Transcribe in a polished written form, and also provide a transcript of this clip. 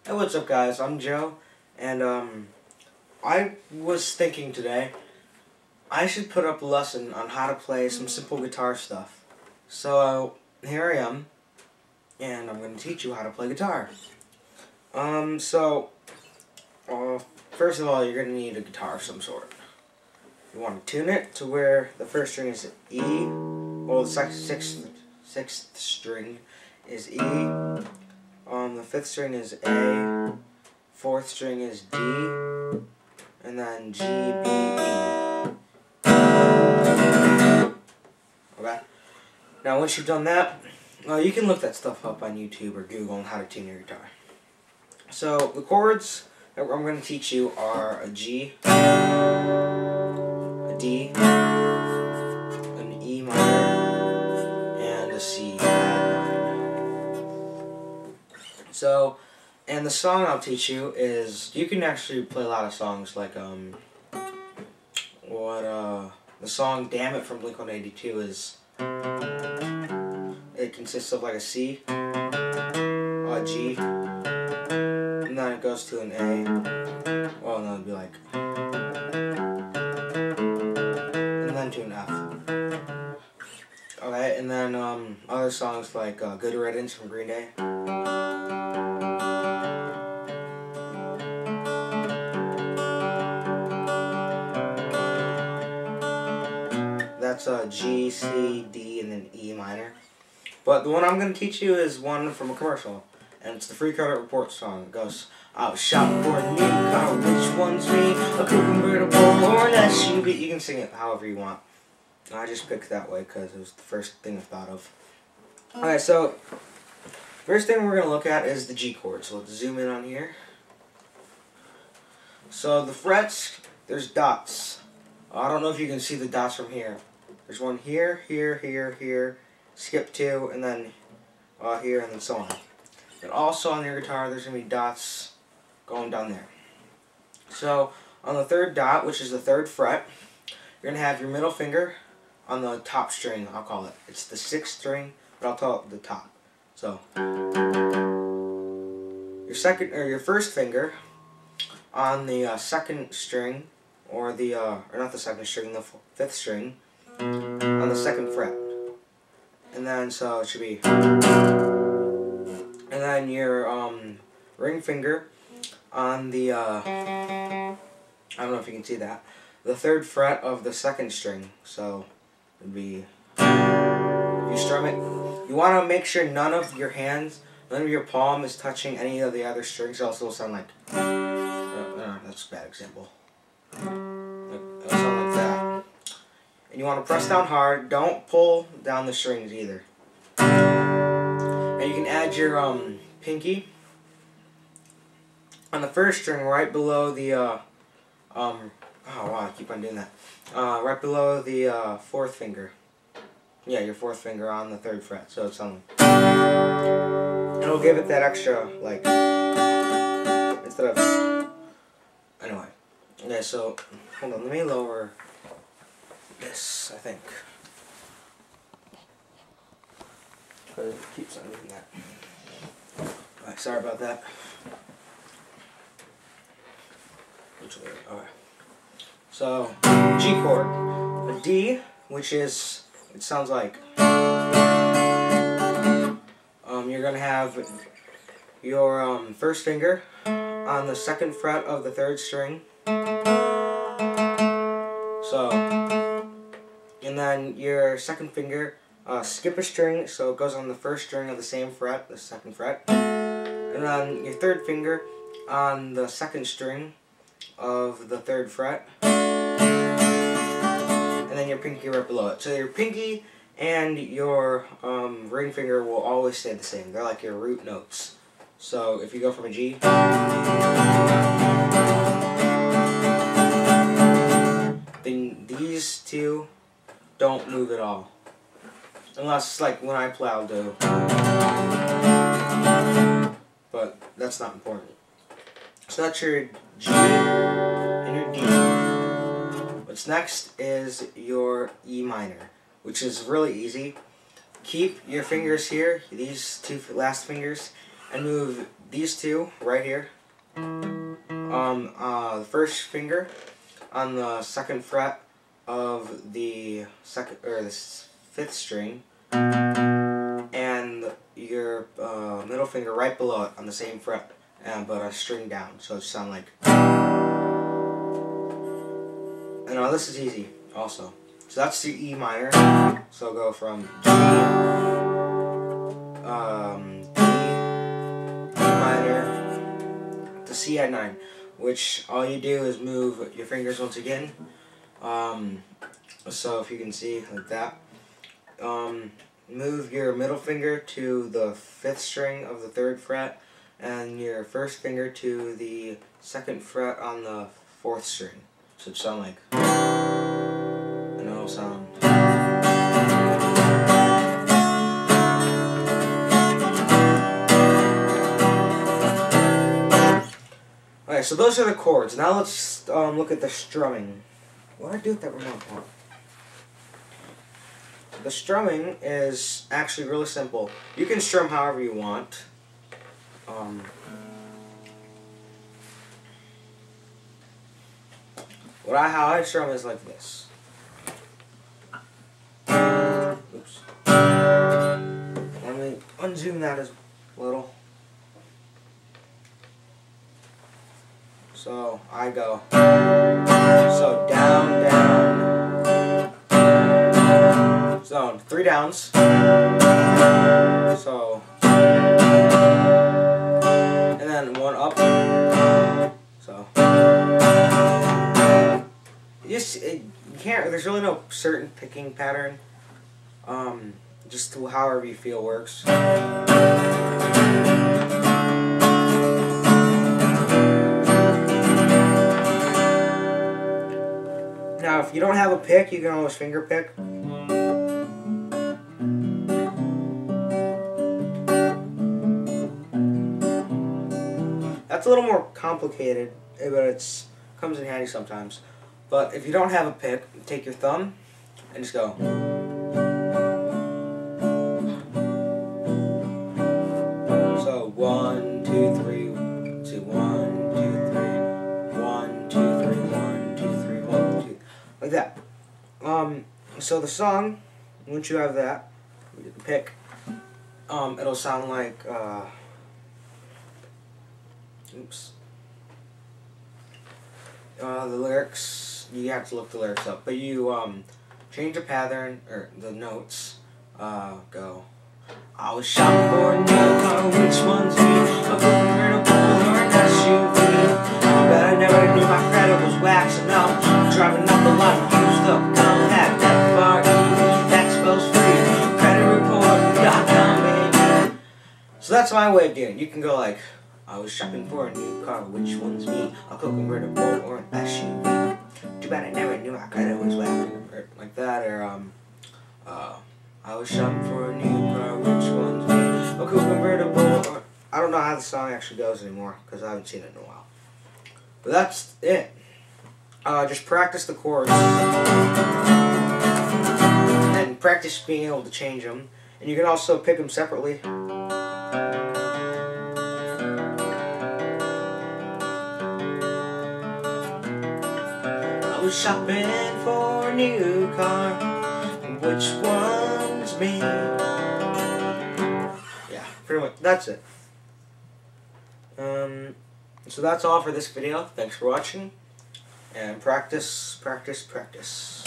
Hey, what's up guys? I'm Joe, and I was thinking today I should put up a lesson on how to play some simple guitar stuff. So here I am, and I'm going to teach you how to play guitar. First of all, you're going to need a guitar of some sort. You want to tune it to where the first string is E, well, the sixth string is E, the fifth string is A, fourth string is D, and then G, B, E. Okay? Now once you've done that, you can look that stuff up on YouTube or Google on how to tune your guitar. So the chords that I'm going to teach you are a G, a D, an E minor, and a C. So, and the song I'll teach you is, you can actually play a lot of songs like, the song Damn It from Blink-182 is, it consists of like a C, a G, and then it goes to an A, well no, it'd be like, and then to an F. Okay, and then other songs like Good Riddance from Green Day. That's G, C, D, and then E minor. But the one I'm going to teach you is one from a commercial. And it's the Free Credit Report song. It goes, I was shopping for a new car, which one's me? A cool convertible or an SUV? You can sing it however you want. I just picked that way because it was the first thing I thought of. Alright, so first thing we're going to look at is the G chord. So let's zoom in on here. So the frets, there's dots. I don't know if you can see the dots from here. There's one here, here, here, here, skip two, and then here, and then so on. And also on your guitar, there's going to be dots going down there. So on the third dot, which is the third fret, you're going to have your middle finger on the top string, I'll call it. It's the sixth string, but I'll call it the top. So your first finger on the second string, or not the second string, the fifth string, on the second fret. And then, so it should be, and then your ring finger on the, I don't know if you can see that, the third fret of the second string. So it would be, if you strum it, you want to make sure none of your hands, none of your palm is touching any of the other strings, else it'll sound like, that's a bad example. It'll sound like that. And you want to press down hard. Don't pull down the strings either. And you can add your pinky on the first string right below the oh wow, I keep on doing that. Right below the fourth finger. Yeah, your fourth finger on the third fret. So it's on. And it'll give it that extra, like, instead of, anyway. Okay, so hold on, let me lower this, I think. Because it keeps on doing that. Alright, sorry about that. Alright. So, G chord. A D, which is, it sounds like, you're going to have your first finger on the second fret of the third string. So, and then your second finger, skip a string, so it goes on the first string of the same fret, the second fret. And then your third finger on the second string of the third fret. And then your pinky right below it. So your pinky and your ring finger will always stay the same. They're like your root notes. So if you go from a G, then these two don't move at all. Unless, like, when I play, I'll do. But that's not important. So that's your G and your D. What's next is your E minor, which is really easy. Keep your fingers here, these two last fingers, and move these two right here, the first finger on the second fret of the fifth string, and your middle finger right below it on the same fret, but a string down, so it sounds like. And this is easy also. So that's the E minor. So go from G, D, E minor to C at 9, which all you do is move your fingers once again. So if you can see like that, move your middle finger to the 5th string of the 3rd fret, and your first finger to the 2nd fret on the 4th string. So it sound like, and it'll sound. Alright, so those are the chords. Now let's look at the strumming. What do I do with that remote? The strumming is actually really simple. You can strum however you want. How I strum is like this. Oops. Let me unzoom that a little. So I go. So down, down. So 3 downs. So. And then 1 up. So. You can't. There's really no certain picking pattern. Just however you feel works. Now, if you don't have a pick, you can always finger pick. That's a little more complicated, but it comes in handy sometimes. But if you don't have a pick, take your thumb and just go. So 1, 2, 3, 2, 1, 2, 3, 1, 2, 3, 1, 2, 3, 1, 2, like that. So the song, once you have that, you can pick. It'll sound like. Oops. The lyrics. You have to look the lyrics up, but you change the pattern or the notes. Go. I was shopping for a new car, which one's me? A convertible or an SUV. But I never knew my credit was waxing out. Driving up the line, used up, compact, FRE, that spells free. Credit report.com, baby. So that's my way of doing it. You can go like, I was shopping for a new car, which one's me? A convertible or an SUV. Too bad I never knew my credit was waxing, or like that, or I was shopping for a new car, which one's me? A convertible, or I don't know how the song actually goes anymore, because I haven't seen it in a while. But that's it. Just practice the chords, and practice being able to change them, and you can also pick them separately. I was shopping for a new car, which one's me? Yeah, pretty much, that's it. So that's all for this video. Thanks for watching, and practice, practice, practice.